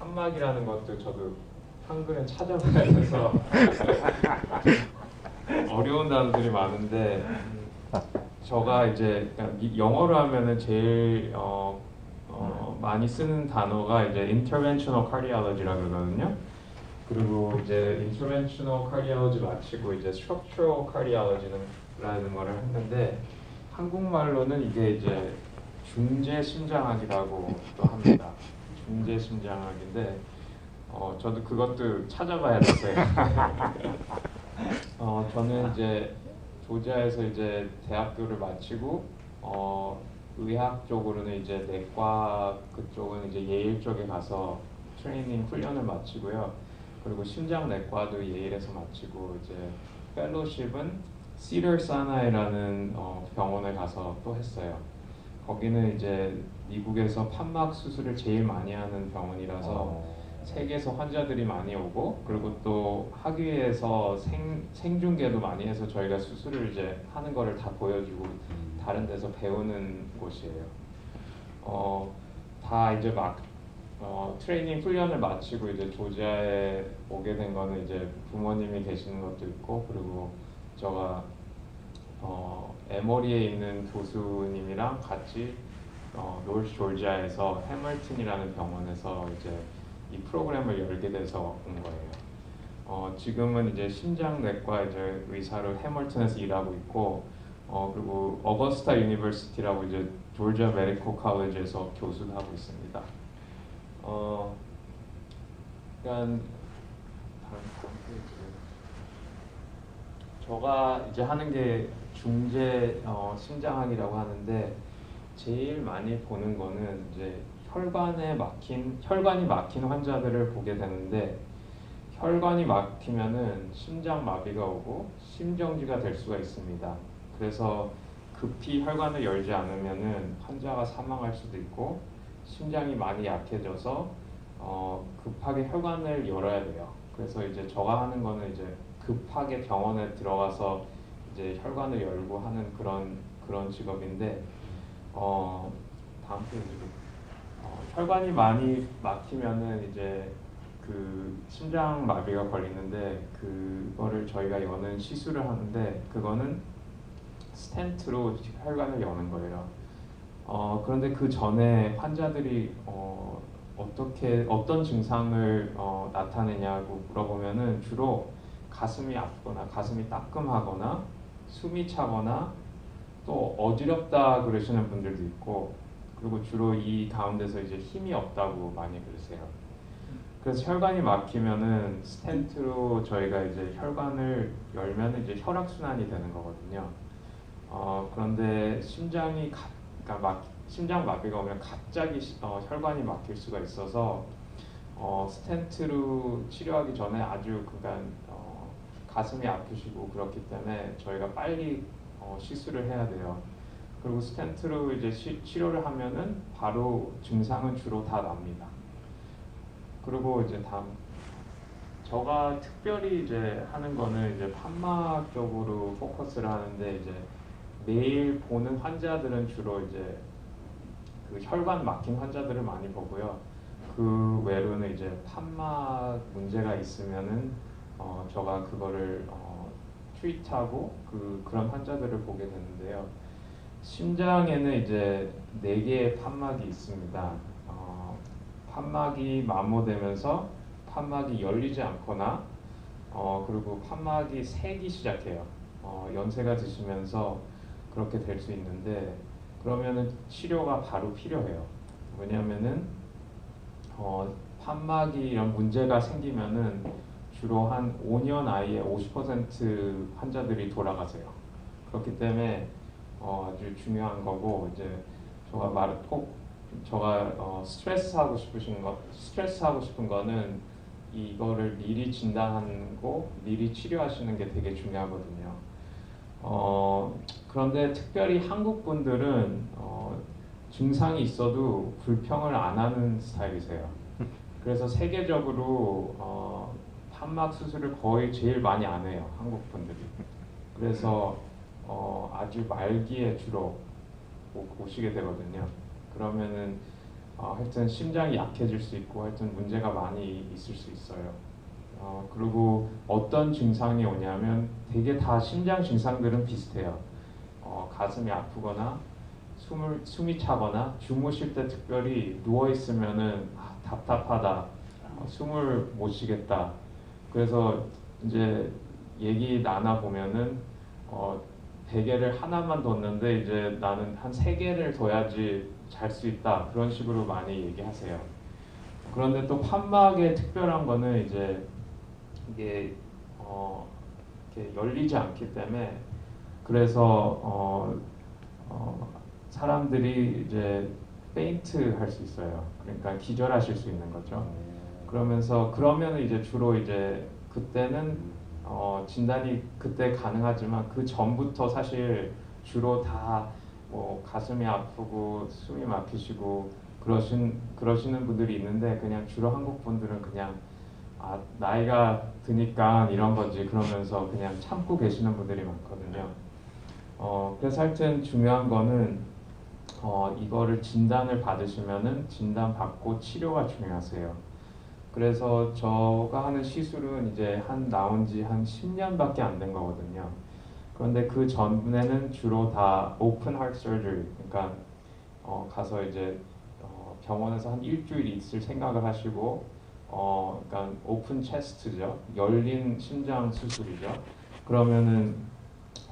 판막이라는 것도 저도 한글은 찾아봐야 돼서 어려운 단어들이 많은데 저가 이제 영어로 하면은 제일 많이 쓰는 단어가 이제 interventional cardiology라고 그러거든요. 그리고 이제 interventional cardiology 마치고 이제 structural cardiology라는 거를 했는데 한국말로는 이게 이제 중재 심장학이라고 또 합니다. 중재 심장학인데 저도 그것도 찾아봐야 됐어요. 저는 이제 조지아에서 이제 대학교를 마치고 의학 쪽으로는 이제 내과 그쪽은 이제 예일 쪽에 가서 트레이닝 훈련을 마치고요. 그리고 심장 내과도 예일에서 마치고 이제 펠로십은 시더 사나이라는 병원에 가서 또 했어요. 거기는 이제 미국에서 판막 수술을 제일 많이 하는 병원이라서 세계에서 환자들이 많이 오고 그리고 또 학위에서 생중계도 많이 해서 저희가 수술을 이제 하는 거를 다 보여주고 다른 데서 배우는 곳이에요. 다 이제 막 트레이닝 훈련을 마치고 이제 조지아에 오게 된 거는 이제 부모님이 계시는 것도 있고 그리고 제가 에머리에 있는 교수님이랑 같이 노스 조지아에서 해멀튼이라는 병원에서 이제 이 프로그램을 열게 돼서 온 거예요. 지금은 이제 심장내과 이제 의사로 해멀튼에서 일하고 있고 그리고 어거스타 유니버시티라고 이제 조지아 메디컬 칼리지에서 교수도 하고 있습니다. 약간 다음 페이지. 저가 이제 하는 게 중재 심장학이라고 하는데 제일 많이 보는 거는 이제 혈관이 막힌 환자들을 보게 되는데 혈관이 막히면은 심장 마비가 오고 심정지가 될 수가 있습니다. 그래서 급히 혈관을 열지 않으면은 환자가 사망할 수도 있고 심장이 많이 약해져서 급하게 혈관을 열어야 돼요. 그래서 이제 제가 하는 거는 이제 급하게 병원에 들어가서 이제 혈관을 열고 하는 그런 직업인데 다음 페이지로 혈관이 많이 막히면은 이제 그 심장 마비가 걸리는데 그거를 저희가 여는 시술을 하는데 그거는 스텐트로 혈관을 여는 거예요. 그런데 그 전에 환자들이 어떤 증상을 나타내냐고 물어보면은 주로 가슴이 아프거나 가슴이 따끔하거나 숨이 차거나 또 어지럽다 그러시는 분들도 있고 그리고 주로 이 가운데서 이제 힘이 없다고 많이 그러세요. 그래서 혈관이 막히면은 스텐트로 저희가 이제 혈관을 열면 이제 혈액 순환이 되는 거거든요. 그런데 그러니까 심장 마비가 오면 갑자기 혈관이 막힐 수가 있어서 스텐트로 치료하기 전에 아주 그간 가슴이 아프시고 그렇기 때문에 저희가 빨리 시술을 해야 돼요. 그리고 스텐트로 이제 치료를 하면은 바로 증상은 주로 다 납니다. 그리고 이제 다음 제가 특별히 이제 하는 거는 이제 판막 쪽으로 포커스를 하는데 이제 매일 보는 환자들은 주로 이제 그 혈관 막힌 환자들을 많이 보고요. 그 외로는 이제 판막 문제가 있으면은 제가 그거를 트리트하고 그런 환자들을 보게 되는데요. 심장에는 이제 4개의 판막이 있습니다. 판막이 마모되면서 판막이 열리지 않거나 그리고 판막이 새기 시작해요. 연세가 드시면서 그렇게 될 수 있는데 그러면은 치료가 바로 필요해요. 왜냐면은 판막이 이런 문제가 생기면은 주로 한 5년 아이의 50% 환자들이 돌아가세요. 그렇기 때문에 아주 중요한 거고 이제 제가 스트레스 하고 싶은 거는 이거를 미리 진단하고 미리 치료하시는 게 되게 중요하거든요. 그런데 특별히 한국 분들은 증상이 있어도 불평을 안 하는 스타일이세요. 그래서 세계적으로 판막 수술을 거의 제일 많이 안 해요, 한국 분들이. 그래서 아주 말기에 주로 오시게 되거든요. 그러면은 하여튼 심장이 약해질 수 있고 하여튼 문제가 많이 있을 수 있어요. 그리고 어떤 증상이 오냐면 되게 다 심장 증상들은 비슷해요. 가슴이 아프거나 숨이 차거나 주무실 때 특별히 누워 있으면은 답답하다, 숨을 못 쉬겠다. 그래서 이제 얘기 나눠 보면은 베개를 하나만 뒀는데 이제 나는 한 3개를 둬야지 잘 수 있다, 그런 식으로 많이 얘기하세요. 그런데 또 판막의 특별한 거는 이제 이게 이렇게 열리지 않기 때문에 그래서 사람들이 이제 페인트 할 수 있어요. 그러니까 기절하실 수 있는 거죠. 그러면 이제 주로 이제 그때는 진단이 그때 가능하지만 그 전부터 사실 주로 다 뭐 가슴이 아프고 숨이 막히시고 그러시는 분들이 있는데 그냥 주로 한국 분들은 그냥 나이가 드니까 이런 거지 그러면서 그냥 참고 계시는 분들이 많거든요. 그래서 하여튼 중요한 거는 이거를 진단을 받으시면은 진단 받고 치료가 중요하세요. 그래서 제가 하는 시술은 이제 나온 지 한 10년밖에 안 된 거거든요. 그런데 그 전에는 주로 다 오픈 하트 서저리, 그러니까 가서 이제 병원에서 한 일주일 있을 생각을 하시고 그러니까 오픈 체스트죠. 열린 심장 수술이죠. 그러면은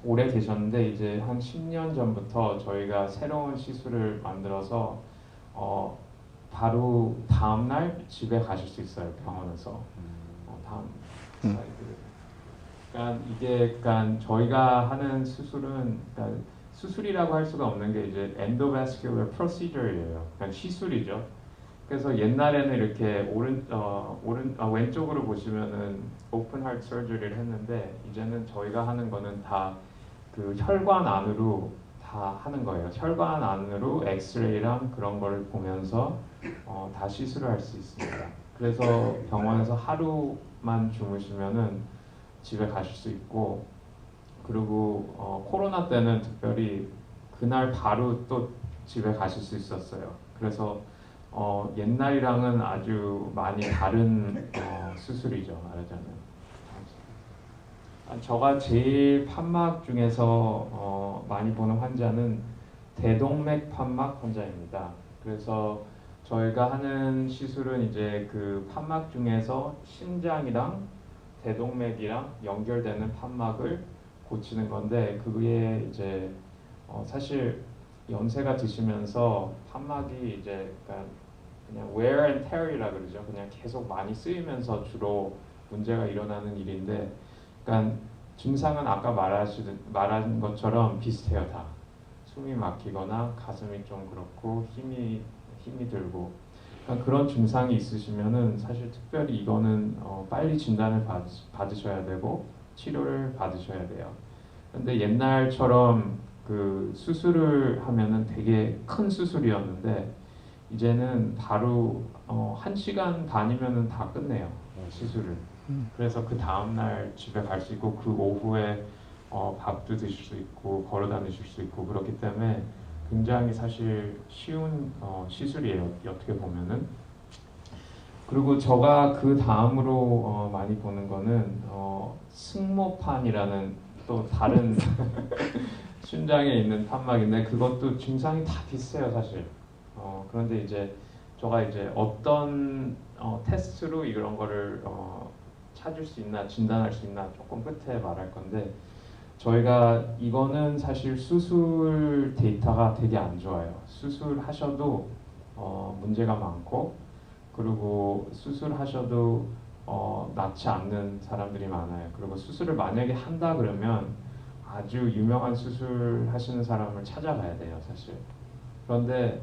오래 계셨는데 이제 한 10년 전부터 저희가 새로운 시술을 만들어서 바로 다음날 집에 가실 수 있어요. 병원에서. 다음 슬라이드. 그러니까 저희가 하는 수술은 그러니까 수술이라고 할 수가 없는 게 이제 endovascular procedure예요. 그러니까 시술이죠. 그래서 옛날에는 이렇게 왼쪽으로 보시면은 open heart surgery를 했는데 이제는 저희가 하는 거는 다 그 혈관 안으로 다 하는 거예요. 혈관 안으로 엑스레이랑 그런 걸 보면서 다 시술을 할 수 있습니다. 그래서 병원에서 하루만 주무시면은 집에 가실 수 있고, 그리고 코로나 때는 특별히 그날 바로 또 집에 가실 수 있었어요. 그래서 옛날이랑은 아주 많이 다른 수술이죠, 말하자면. 제가 제일 판막 중에서 많이 보는 환자는 대동맥 판막 환자입니다. 그래서 저희가 하는 시술은 이제 그 판막 중에서 심장이랑 대동맥이랑 연결되는 판막을 고치는 건데, 그게 이제 사실 연세가 드시면서 판막이 이제 그냥 wear and tear이라 그러죠. 그냥 계속 많이 쓰이면서 주로 문제가 일어나는 일인데, 그러니까 증상은 아까 말한 것처럼 비슷해요. 다 숨이 막히거나 가슴이 좀 그렇고 힘이 들고, 그러니까 그런 증상이 있으시면은 사실 특별히 이거는 빨리 진단을 받으셔야 되고 치료를 받으셔야 돼요. 근데 옛날처럼 그 수술을 하면은 되게 큰 수술이었는데 이제는 바로 1시간 반이면은 다 끝내요, 시술을. 그래서 그 다음날 집에 갈 수 있고 그 오후에 밥도 드실 수 있고 걸어 다니실 수 있고 그렇기 때문에 굉장히 사실 쉬운 시술이에요, 어떻게 보면은. 그리고 제가 그 다음으로 많이 보는 거는 승모판이라는 또 다른 심장에 있는 판막인데 그것도 증상이 다 비슷해요, 사실. 그런데 이제 제가 이제 어떤 테스트로 이런 거를 찾을 수 있나, 진단할 수 있나 조금 끝에 말할 건데, 저희가 이거는 사실 수술 데이터가 되게 안 좋아요. 수술하셔도 문제가 많고, 그리고 수술하셔도 낫지 않는 사람들이 많아요. 그리고 수술을 만약에 한다 그러면 아주 유명한 수술 하시는 사람을 찾아가야 돼요, 사실. 그런데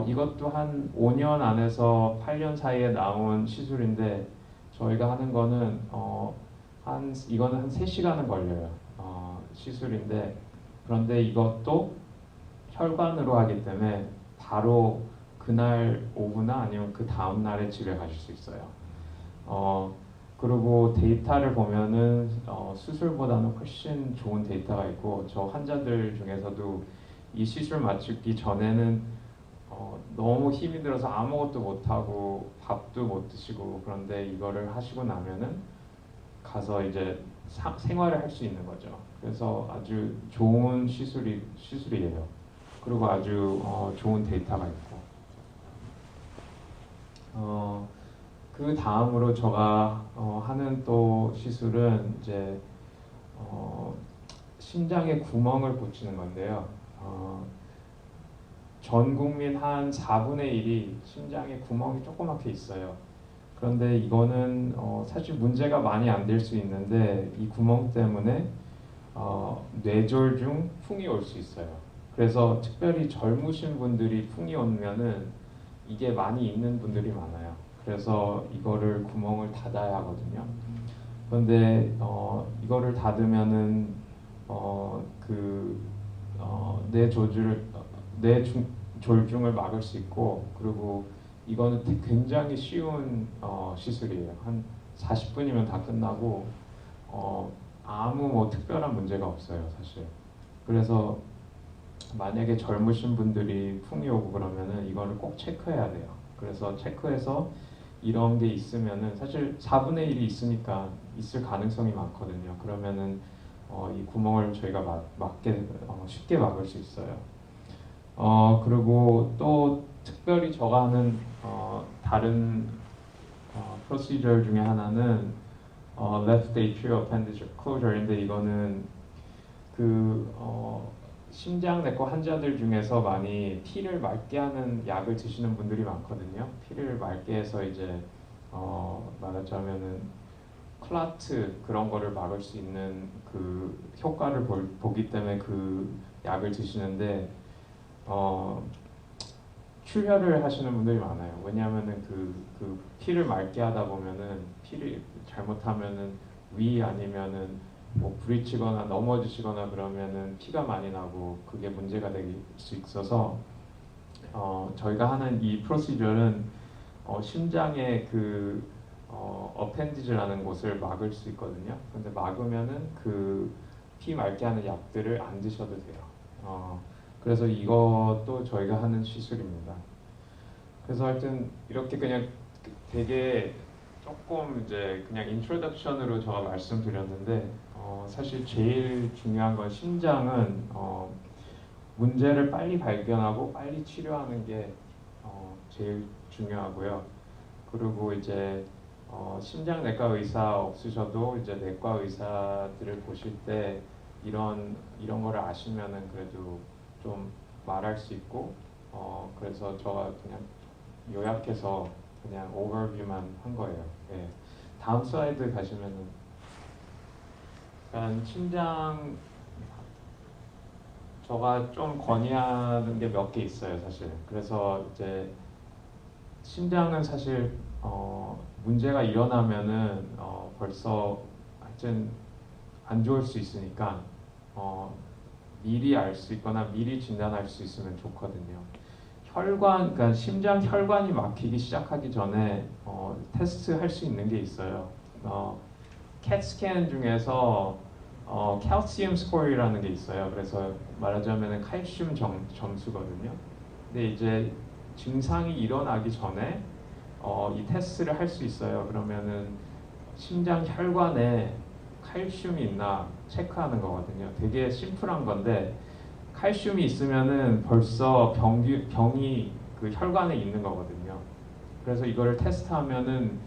이것도 한 5년 안에서 8년 사이에 나온 시술인데 저희가 하는 거는 이거는 한 3시간은 걸려요. 시술인데, 그런데 이것도 혈관으로 하기 때문에 바로 그날 오후나 아니면 그 다음 날에 집에 가실 수 있어요. 그리고 데이터를 보면은 수술보다는 훨씬 좋은 데이터가 있고, 저 환자들 중에서도 이 시술 마치기 전에는 너무 힘이 들어서 아무것도 못하고 밥도 못 드시고 그런데 이거를 하시고 나면은 가서 이제 생활을 할 수 있는 거죠. 그래서 아주 좋은 시술이에요. 그리고 아주 좋은 데이터가 있고. 그 다음으로 제가 하는 또 시술은 이제 심장에 구멍을 고치는 건데요. 전 국민 한 4분의 1이 심장에 구멍이 조그맣게 있어요. 그런데 이거는 사실 문제가 많이 안 될 수 있는데 이 구멍 때문에 뇌졸 중 풍이 올 수 있어요. 그래서 특별히 젊으신 분들이 풍이 오면은 이게 많이 있는 분들이 많아요. 그래서 이거를 구멍을 닫아야 하거든요. 그런데 이거를 닫으면은 뇌졸중을 막을 수 있고 그리고 이거는 굉장히 쉬운 시술이에요. 한 40분이면 다 끝나고 아무 뭐 특별한 문제가 없어요, 사실. 그래서 만약에 젊으신 분들이 풍이 오고 그러면은 이거를 꼭 체크해야 돼요. 그래서 체크해서 이런 게 있으면은 사실 4분의 1이 있으니까 있을 가능성이 많거든요. 그러면은 이 구멍을 저희가 쉽게 막을 수 있어요. 그리고 또 특별히 저가 하는 다른 프로시저 중에 하나는 left atrial appendage closure인데 이거는 그 심장내과 환자들 중에서 많이 피를 맑게 하는 약을 드시는 분들이 많거든요. 피를 맑게 해서 이제 말하자면은 클라트 그런 거를 막을 수 있는 그 효과를 보기 때문에 그 약을 드시는데 출혈을 하시는 분들이 많아요. 왜냐하면은 그 피를 맑게 하다 보면은 피를 잘못하면은 위 아니면은 뭐 부딪히거나 넘어지시거나 그러면은 피가 많이 나고 그게 문제가 될 수 있어서 저희가 하는 이 프로시저는 심장의 그 어펜디지라는 곳을 막을 수 있거든요. 근데 막으면은 그 피 맑게 하는 약들을 안 드셔도 돼요. 그래서 이것도 저희가 하는 시술입니다. 그래서 하여튼 이렇게 그냥 되게 조금 이제 그냥 인트로덕션으로 제가 말씀드렸는데 사실 제일 중요한 건 심장은 문제를 빨리 발견하고 빨리 치료하는 게 제일 중요하고요. 그리고 이제 심장내과 의사 없으셔도 이제 내과 의사들을 보실 때 이런 거를 아시면은 그래도 좀 말할 수 있고 그래서 제가 그냥 요약해서 그냥 오버뷰만 한 거예요. 예. 다음 슬라이드 가시면은 심장 제가 좀 건의하는 게 몇 개 있어요, 사실. 그래서 이제 심장은 사실 문제가 일어나면은 벌써 하여튼 안 좋을 수 있으니까 미리 알 수 있거나 미리 진단할 수 있으면 좋거든요. 그러니까 심장 혈관이 막히기 시작하기 전에 테스트 할 수 있는 게 있어요. 캣 스캔 중에서 칼슘 스코어라는 게 있어요. 그래서 말하자면 칼슘 점수거든요. 근데 이제 증상이 일어나기 전에 이 테스트를 할 수 있어요. 그러면은 심장 혈관에 칼슘이 있나 체크하는 거거든요. 되게 심플한 건데 칼슘이 있으면은 벌써 병이 그 혈관에 있는 거거든요. 그래서 이거를 테스트하면은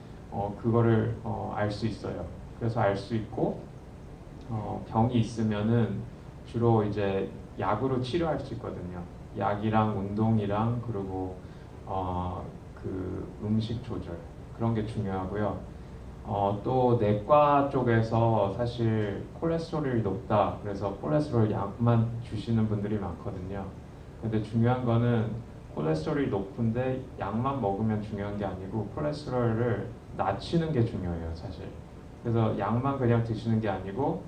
그거를 알 수 있어요. 그래서 알 수 있고 병이 있으면은 주로 이제 약으로 치료할 수 있거든요. 약이랑 운동이랑 그리고 그 음식 조절 그런 게 중요하고요. 또 내과 쪽에서 사실 콜레스테롤이 높다 그래서 콜레스테롤 약만 주시는 분들이 많거든요. 근데 중요한 거는 콜레스테롤이 높은데 약만 먹으면 중요한 게 아니고 콜레스테롤을 낮추는 게 중요해요, 사실. 그래서 약만 그냥 드시는 게 아니고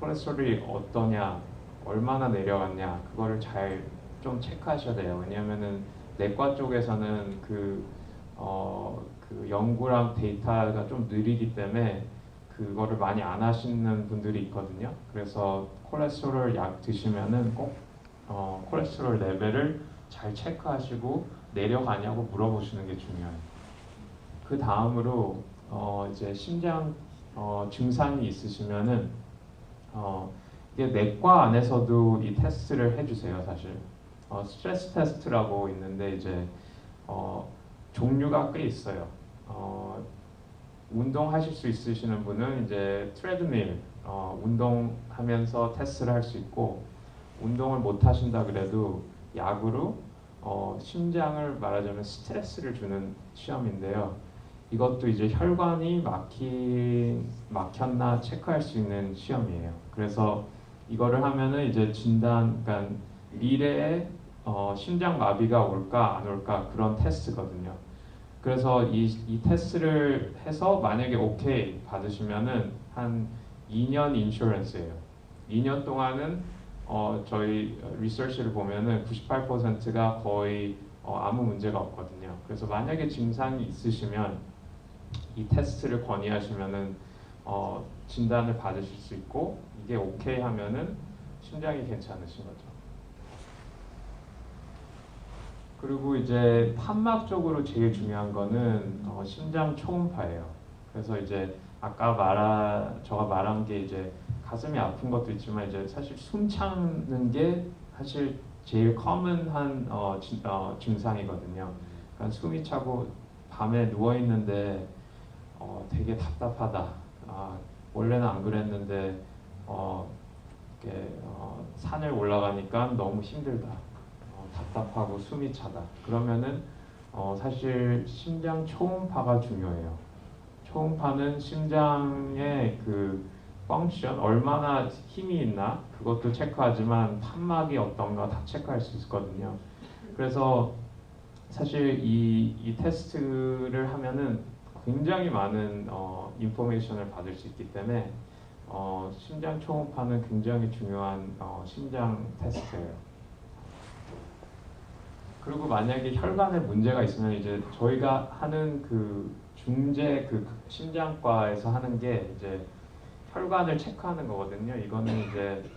콜레스테롤이 어떠냐, 얼마나 내려갔냐 그거를 잘 좀 체크하셔야 돼요. 왜냐하면은 내과 쪽에서는 그 연구랑 데이터가 좀 느리기 때문에 그거를 많이 안 하시는 분들이 있거든요. 그래서 콜레스테롤 약 드시면은 꼭 콜레스테롤 레벨을 잘 체크하시고 내려가냐고 물어보시는 게 중요해요. 그 다음으로 이제 심장 증상이 있으시면은 이게 내과 안에서도 이 테스트를 해주세요. 사실 스트레스 테스트라고 있는데 이제 종류가 꽤 있어요. 운동하실 수 있으시는 분은 이제 트레드밀 운동하면서 테스트를 할 수 있고, 운동을 못 하신다 그래도 약으로 심장을 말하자면 스트레스를 주는 시험인데요. 이것도 이제 혈관이 막혔나 체크할 수 있는 시험이에요. 그래서 이거를 하면은 이제 진단, 그러니까 미래에 심장 마비가 올까 안 올까 그런 테스트거든요. 그래서 이 테스트를 해서 만약에 오케이 받으시면은 한 2년 인슈런스예요. 2년 동안은 저희 리서치를 보면은 98%가 거의 아무 문제가 없거든요. 그래서 만약에 증상이 있으시면 이 테스트를 건의하시면은 진단을 받으실 수 있고, 이게 오케이 하면은 심장이 괜찮으신 거죠. 그리고 이제 판막적으로 제일 중요한 거는 심장 초음파예요. 그래서 이제 제가 말한 게 이제 가슴이 아픈 것도 있지만 이제 사실 숨 참는 게 사실 제일 커먼한 증상이거든요. 그러니까 숨이 차고 밤에 누워 있는데 되게 답답하다. 원래는 안 그랬는데 산을 올라가니까 너무 힘들다. 답답하고 숨이 차다. 그러면은 사실 심장 초음파가 중요해요. 초음파는 심장의 그 펑션, 얼마나 힘이 있나 그것도 체크하지만 판막이 어떤가 다 체크할 수 있거든요. 그래서 사실 이 테스트를 하면은 굉장히 많은 인포메이션을 받을 수 있기 때문에 심장 초음파는 굉장히 중요한 심장 테스트예요. 그리고 만약에 혈관에 문제가 있으면 이제 저희가 하는 그 중재 그 심장과에서 하는 게 이제 혈관을 체크하는 거거든요. 이거는 이제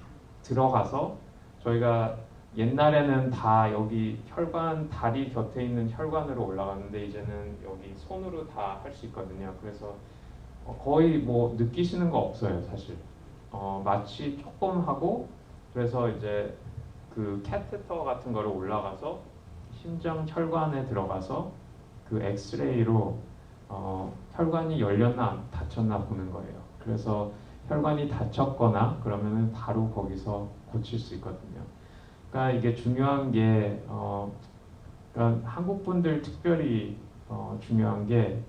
들어가서 저희가 옛날에는 다 여기 혈관 다리 곁에 있는 혈관으로 올라갔는데 이제는 여기 손으로 다 할 수 있거든요. 그래서 거의 뭐 느끼시는 거 없어요, 사실. 마취 조금 하고, 그래서 이제 그 캐테터 같은 거를 올라가서 심장 혈관에 들어가서 그 엑스레이로 혈관이 열렸나 닫혔나 보는 거예요. 그래서 혈관이 닫혔거나 그러면은 바로 거기서 고칠 수 있거든요. 그러니까 이게 중요한 게 그러니까 한국 분들 특별히 중요한 게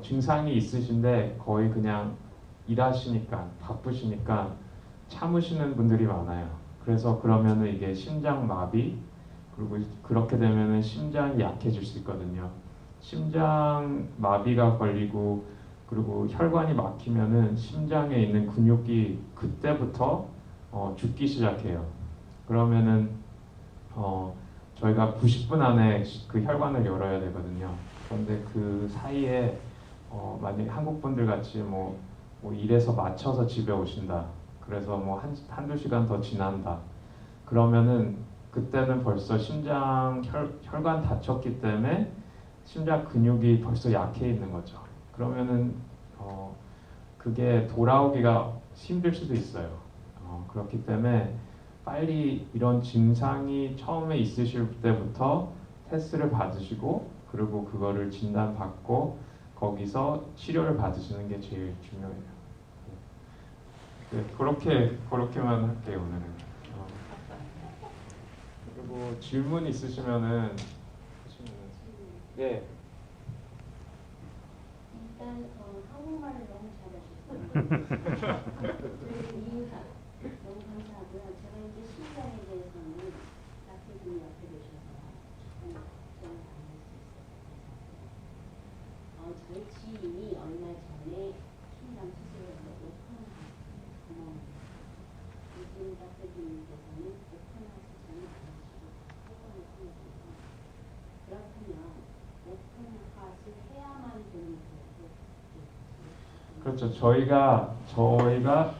증상이 있으신데 거의 그냥 일하시니까 바쁘시니까 참으시는 분들이 많아요. 그래서 그러면은 이게 심장 마비, 그리고 그렇게 되면은 심장이 약해질 수 있거든요. 심장 마비가 걸리고 그리고 혈관이 막히면은 심장에 있는 근육이 그때부터 죽기 시작해요. 그러면은 저희가 90분 안에 그 혈관을 열어야 되거든요. 그런데 그 사이에 만약에 한국 분들 같이 뭐 일해서 마쳐서 집에 오신다. 그래서 뭐 한두 시간 더 지난다. 그러면은 그때는 벌써 심장 혈관 다쳤기 때문에 심장 근육이 벌써 약해 있는 거죠. 그러면은 그게 돌아오기가 힘들 수도 있어요. 그렇기 때문에 빨리 이런 증상이 처음에 있으실 때부터 테스트를 받으시고 그리고 그거를 진단받고 거기서 치료를 받으시는 게 제일 중요해요. 네, 그렇게만 할게요 오늘은. 그리고 질문 있으시면은 네. 일단 한국말을 너무 잘하셨어요. 그 이유가 너무 감사하고요. 제가 이제 심장에 대해서는 낙태분이 옆에 계셔서 조금 걱정을 안 할 수 있어요. 저희 지인이 얼마 전에 심장 수술을 해서 오픈하고 요즘 낙태분께서는 오픈하고 저는 안 하시고 해관을 통해서 그렇다면 오픈하시 해야만 되는 거예요. 그렇죠. 저희가 그러니까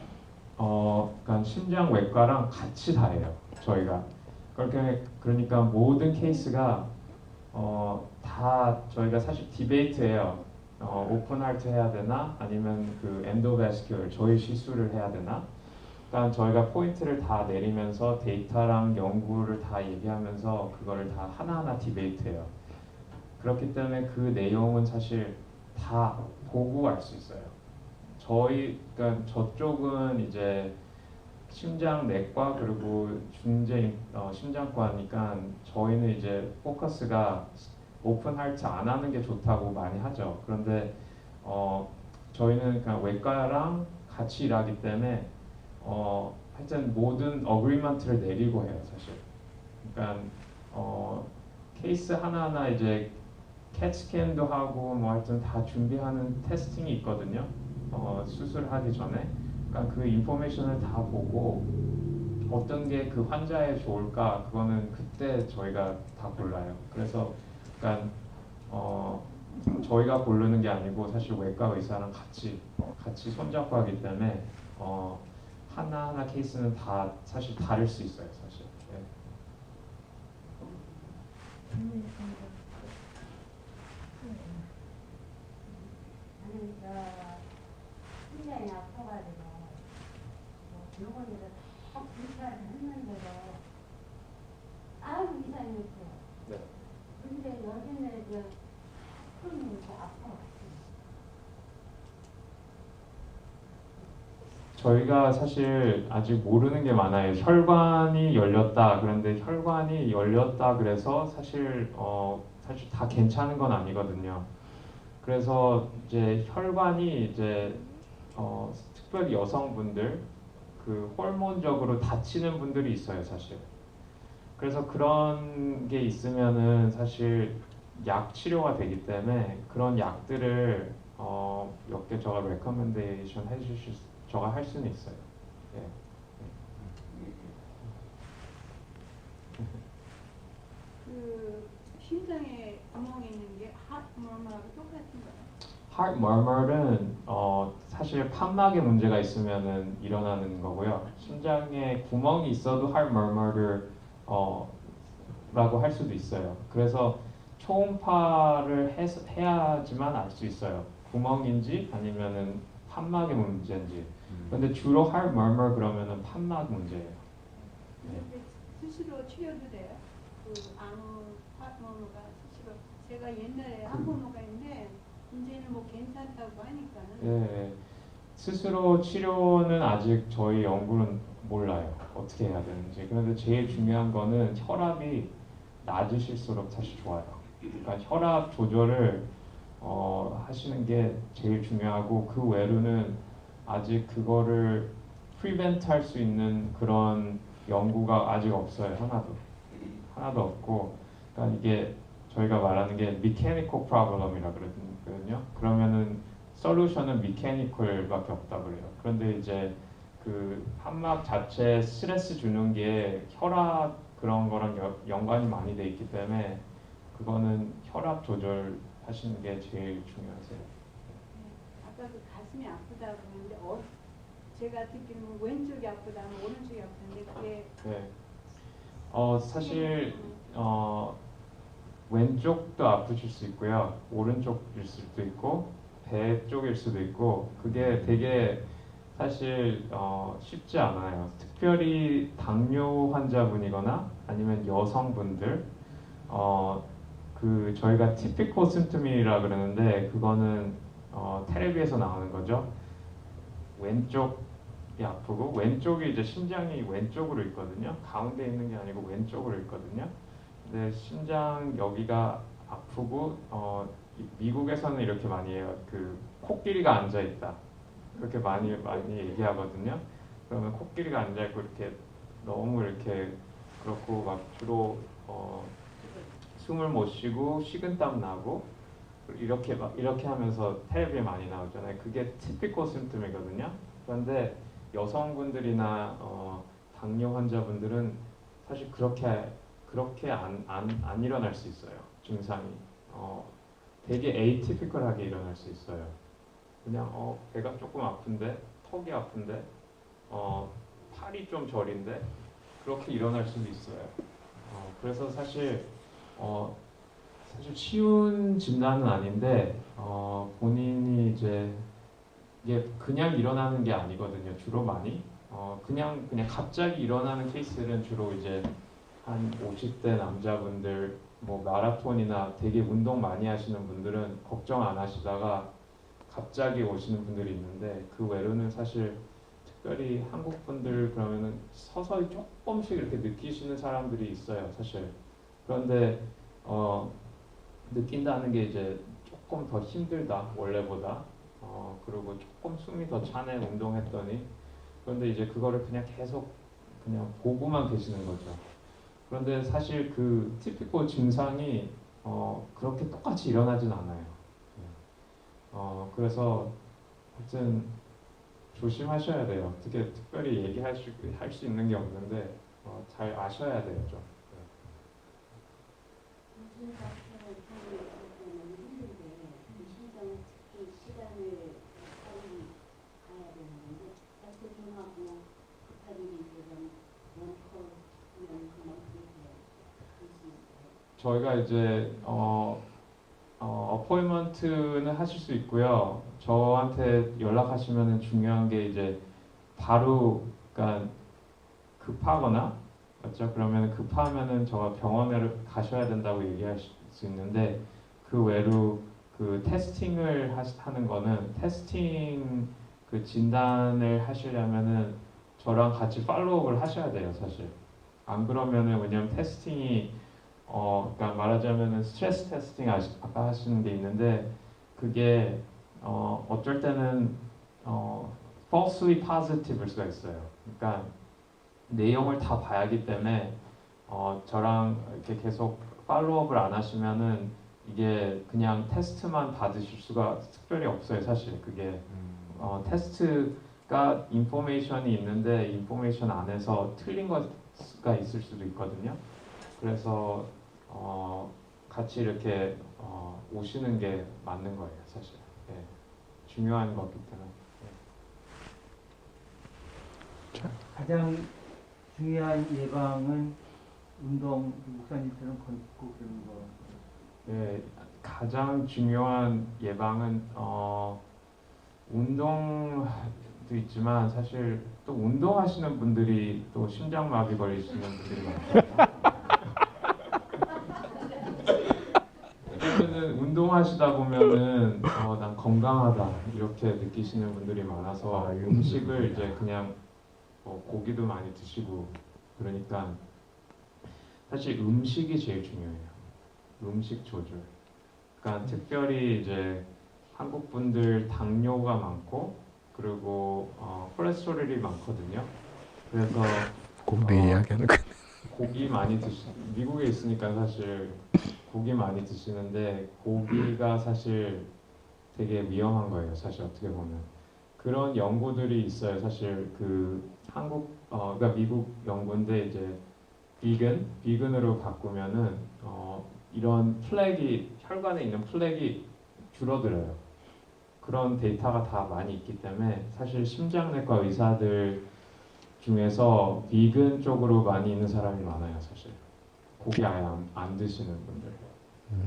심장외과랑 같이 다 해요. 저희가. 그러니까 모든 케이스가 다 저희가 사실 디베이트예요. 오픈 하트 해야 되나 아니면 그 엔도베스큐얼 저희 시술을 해야 되나? 그러니까 저희가 포인트를 다 내리면서 데이터랑 연구를 다 얘기하면서 그거를 다 하나하나 디베이트해요. 그렇기 때문에 그 내용은 사실 다 보고 알 수 있어요. 그러니까 저쪽은 이제 심장 내과 그리고 중재 심장과니까 저희는 이제 포커스가 오픈 하트 안 하는 게 좋다고 많이 하죠. 그런데 저희는 그냥 외과랑 같이 일하기 때문에 하여튼 모든 어그리먼트를 내리고 해요, 사실. 그러니까 케이스 하나하나 이제 캣 스캔도 하고 뭐 하여튼 다 준비하는 테스팅이 있거든요. 수술하기 전에. 그러니까 그 인포메이션을 다 보고 어떤 게 그 환자에 좋을까 그거는 그때 저희가 다 골라요. 그래서 그러니까 저희가 고르는 게 아니고 사실 외과 의사랑 같이 손잡고 하기 때문에 하나하나 케이스는 다 사실 다를 수 있어요, 사실. 네. 나는 심장이 아파가지고 병원에서 꼭 검사를 했는데도 아무 이상이 없어요. 네. 근데 여기는 손이 아파. 저희가 사실 아직 모르는 게 많아요. 혈관이 열렸다. 그런데 혈관이 열렸다 그래서 사실 다 괜찮은 건 아니거든요. 그래서 이제 혈관이 이제 특별히 여성분들 그 호르몬적으로 다치는 분들이 있어요, 사실. 그래서 그런 게 있으면은 사실 약 치료가 되기 때문에 그런 약들을 몇 개 제가 레커멘데이션 제가 할 수는 있어요. 예. 그 심장에 구멍이 있는 게 하트머머하고 똑같은가요? Heart murmur는 사실 판막에 문제가 있으면은 일어나는 거고요. 심장에 구멍이 있어도 heart murmur를 라고 할 수도 있어요. 그래서 초음파를 해야지만 알 수 있어요. 구멍인지 아니면은 판막의 문제인지. 근데 주로 heart murmur 그러면은 판막 문제예요. 네. 근데 스스로 치료도 돼요? 그 아무 하트머머가 스스로 제가 옛날에 하트머머가 있는데 이제는 뭐 괜찮다고 하니까는 예, 스스로 치료는 아직 저희 연구는 몰라요. 어떻게 해야 되는지. 그런데 제일 중요한 거는 혈압이 낮으실수록 사실 좋아요. 그러니까 혈압 조절을 하시는 게 제일 중요하고 그 외로는 아직 그거를 프리벤트 할 수 있는 그런 연구가 아직 없어요. 하나도 없고. 그러니까 이게 저희가 말하는 게 mechanical problem이라 그러거든요. 그러면은 솔루션은 mechanical밖에 없다 그래요. 그런데 이제 그 판막 자체 스트레스 주는 게 혈압 그런 거랑 연관이 많이 돼 있기 때문에 그거는 혈압 조절하시는 게 제일 중요하세요. 아까 그 가슴이 아프다고 했는데 제가 듣기로는 왼쪽이 아프다면 오른쪽이 아픈데 그게 네. 사실 왼쪽도 아프실 수 있고요. 오른쪽일 수도 있고 배 쪽일 수도 있고 그게 되게 사실 쉽지 않아요. 특별히 당뇨 환자분이거나 아니면 여성분들 그 저희가 typical symptom이라 그러는데 그거는 테레비에서 나오는 거죠. 왼쪽이 아프고 왼쪽이 이제 심장이 왼쪽으로 있거든요. 가운데 있는 게 아니고 왼쪽으로 있거든요. 근데 심장 여기가 아프고 미국에서는 이렇게 많이 해요. 그 코끼리가 앉아 있다. 그렇게 많이 얘기하거든요. 그러면 코끼리가 앉아 있고 이렇게 너무 이렇게 그렇고 막 주로 숨을 못 쉬고 식은땀 나고 이렇게 하면서 텔레비에 많이 나오잖아요. 그게 typical symptom이거든요. 그런데 여성분들이나 당뇨 환자분들은 사실 그렇게 안 일어날 수 있어요. 증상이 되게 atypical하게 일어날 수 있어요. 그냥 배가 조금 아픈데 턱이 아픈데 팔이 좀 저린데 그렇게 일어날 수도 있어요. 그래서 사실 쉬운 진단은 아닌데 본인이 이제 이게 그냥 일어나는 게 아니거든요. 주로 많이 그냥 갑자기 일어나는 케이스는 주로 이제 한 50대 남자분들 뭐 마라톤이나 되게 운동 많이 하시는 분들은 걱정 안 하시다가 갑자기 오시는 분들이 있는데 그 외로는 사실 특별히 한국 분들 그러면은 서서히 조금씩 이렇게 느끼시는 사람들이 있어요, 사실. 그런데 느낀다는 게 이제 조금 더 힘들다 원래보다. 그리고 조금 숨이 더 차네 운동했더니. 그런데 이제 그거를 그냥 계속 그냥 보고만 계시는 거죠. 그런데 사실 그 티피컬 증상이 그렇게 똑같이 일어나진 않아요. 그래서 하여튼 조심하셔야 돼요. 어떻게 특별히 할 수 있는 게 없는데 잘 아셔야 돼요, 좀. 무슨 작품을 보면 힘든데 그 심장 특히 시간을 빨리 가야 되는데 약속 정하고 급한 일이 있으면 원커면 그만큼 할수 있어요. 저희가 이제 어포인먼트는 하실 수 있고요. 저한테 연락하시면 중요한 게 이제 바로 그러니까 급하거나 맞죠? 그러면 급하면은 저 병원에 가셔야 된다고 얘기할 수 있는데 그 외로 그 테스팅을 하는 거는 테스팅 그 진단을 하시려면은 저랑 같이 팔로우업을 하셔야 돼요, 사실. 안 그러면은 왜냐면 테스팅이 그러니까 말하자면은 스트레스 테스팅 아까 하시는 게 있는데 그게 어쩔 때는 falsely positive일 수가 있어요. 그러니까 내용을 다 봐야 하기 때문에 저랑 이렇게 계속 팔로우업을 안 하시면은 이게 그냥 테스트만 받으실 수가 특별히 없어요, 사실. 그게 테스트가 인포메이션이 있는데 인포메이션 안에서 틀린 거가 있을 수도 있거든요. 그래서 같이 이렇게 오시는 게 맞는 거예요, 사실. 네. 중요한 거기 때문에. 가장 중요한 예방은 운동, 목사님처럼 걷고 그런 거. 네, 가장 중요한 예방은 운동도 있지만 사실 또 운동하시는 분들이 또 심장마비 걸리시는 분들이 많아요. 왜냐면은 운동하시다 보면은 난 건강하다 이렇게 느끼시는 분들이 많아서 음식을 이제 그냥 고기도 많이 드시고 그러니까 사실 음식이 제일 중요해요. 음식 조절. 그러니까 특별히 이제 한국 분들 당뇨가 많고 그리고 콜레스테롤이 많거든요. 그래서 내 이야기하는 거. 고기 많이 미국에 있으니까 사실 고기 많이 드시는데 고기가 사실 되게 위험한 거예요. 사실 어떻게 보면 그런 연구들이 있어요. 사실 그 그러니까 미국 연구인데 이제 비건으로 바꾸면은 이런 혈관에 있는 플렉이 줄어들어요. 그런 데이터가 다 많이 있기 때문에 사실 심장내과 의사들 중에서 비건 쪽으로 많이 있는 사람이 많아요, 사실. 고기 아예 안 드시는 분들. 네.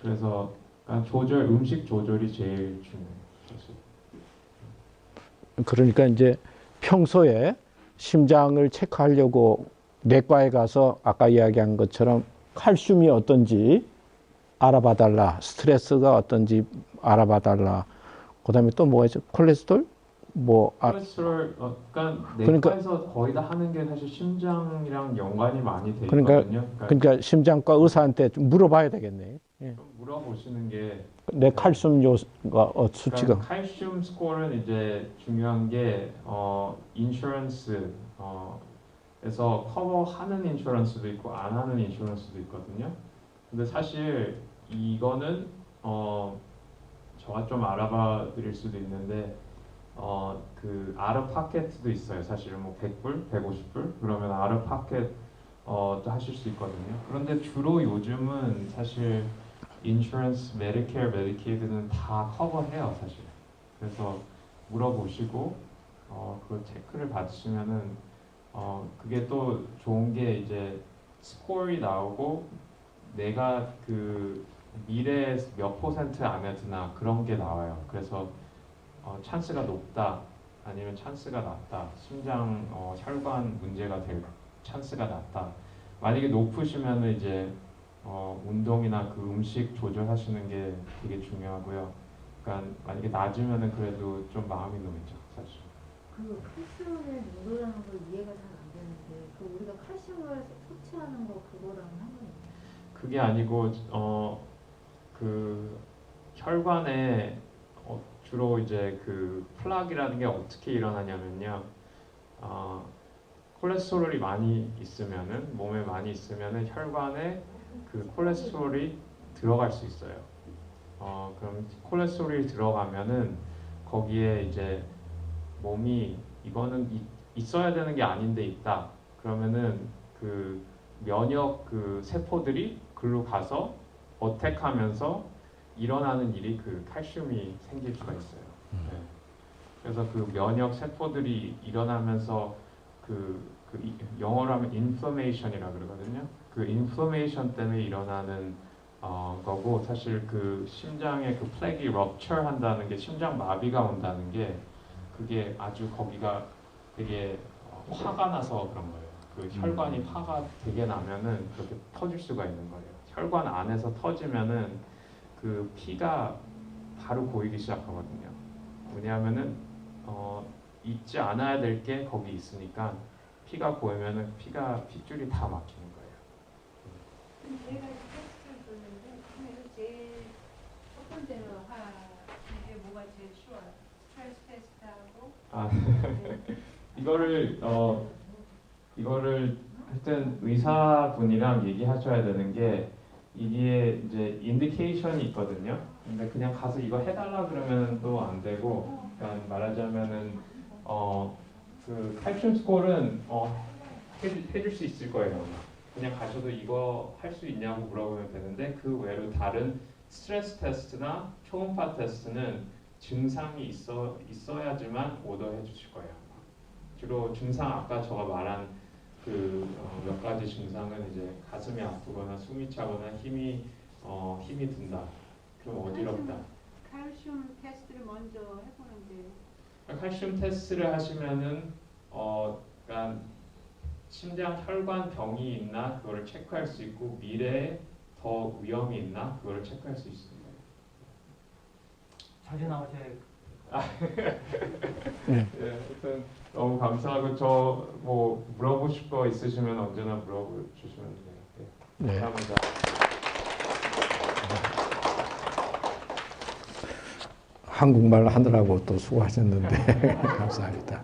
그래서 음식 조절이 제일 중요해요, 사실. 그러니까 이제 평소에 심장을 체크하려고 내과에 가서 아까 이야기한 것처럼 칼슘이 어떤지 알아봐 달라, 스트레스가 어떤지 알아봐 달라. 그다음에 또 뭐가 있죠? 콜레스테롤? 콜레스테롤, 그러니까 내과에서 거의 다 하는 게 사실 심장이랑 연관이 많이 돼 있거든요. 그러니까 심장과 의사한테 좀 물어봐야 되겠네. 예. 좀 물어보시는 게 내 칼슘 요소가 수치가. 그러니까 칼슘 스코어는 이제 중요한 게 인슈런스 에서 커버하는 인슈런스도 있고 안 하는 인슈런스도 있거든요. 근데 사실 이거는 저가 좀 알아봐 드릴 수도 있는데 그 아르 파켓도 있어요. 사실 뭐 100불, 150불 그러면 아르 파켓 또 하실 수 있거든요. 그런데 주로 요즘은 사실 인슈런스, 메디케어, 메디케이드는 다 커버해요, 사실. 그래서 물어보시고 그 체크를 받으시면은 그게 또 좋은 게 이제 스코어이 나오고 내가 그 미래에 몇 퍼센트 안에 드나 그런 게 나와요. 그래서 찬스가 높다 아니면 찬스가 낮다, 심장 혈관 문제가 될 찬스가 낮다. 만약에 높으시면은 이제 운동이나 그 음식 조절하시는 게 되게 중요하고요. 그러니까 만약에 낮으면은 그래도 좀 마음이 놓이죠, 사실. 그 칼슘의 농도라는 걸 이해가 잘 안 되는데 그 우리가 칼슘을 섭취하는 거 그거랑 상관이 있나요? 그게 아니고 그 혈관에 주로 이제 그 플락이라는 게 어떻게 일어나냐면요. 콜레스테롤이 많이 있으면은 몸에 많이 있으면은 혈관에 그 콜레스테롤이 들어갈 수 있어요. 그럼 콜레스테롤이 들어가면은 거기에 이제 몸이 이거는 있어야 되는 게 아닌데 있다. 그러면은 그 면역 그 세포들이 글로 가서 어택하면서 일어나는 일이 그 칼슘이 생길 수가 있어요. 네. 그래서 그 면역 세포들이 일어나면서 영어로 하면 인플레이션이라 그러거든요. 그 인플레이션 때문에 일어나는 거고, 사실 그 심장의 그 플렉이 럽처 한다는 게, 심장 마비가 온다는 게 그게 아주 거기가 되게 화가 나서 그런 거예요. 그 혈관이 파가 되게 나면은 그렇게 터질 수가 있는 거예요. 혈관 안에서 터지면은 그 피가 바로 고이기 시작하거든요. 왜냐하면은 있지 않아야 될 게 거기 있으니까 피가 고이면은 핏줄이 다 막히는 거예요. 제가 테스트를 줬는데 그중에서 제일 첫 번째로 이게 뭐가 제일 쉬워요? 스트레스 테스트하고 이거를 하여튼 의사분이랑 얘기하셔야 되는 게, 이게 이제 인디케이션이 있거든요. 근데 그냥 가서 이거 해달라 그러면 또 안 되고, 그러니까 말하자면은 그 칼슘 스코어는 해줄 수 있을 거예요. 그냥 가셔도 이거 할 수 있냐고 물어보면 되는데, 그 외로 다른 스트레스 테스트나 초음파 테스트는 증상이 있어야지만 오더해 주실 거예요. 주로 증상, 아까 제가 말한 그 몇 가지 증상은 이제 가슴이 아프거나 숨이 차거나 힘이 든다, 좀 어지럽다. 칼슘 테스트를 먼저 해보는데 칼슘 테스트를 하시면은 그러니까 심장 혈관 병이 있나 그거를 체크할 수 있고, 미래에 더 위험이 있나 그거를 체크할 수 있습니다. 자주 나오셔야 네, 하여튼 너무 감사하고, 저 뭐 물어보실 거 있으시면 언제나 물어주시면 돼요. 네. 네. 감사합니다. 한국말 하느라고 또 수고하셨는데 감사합니다.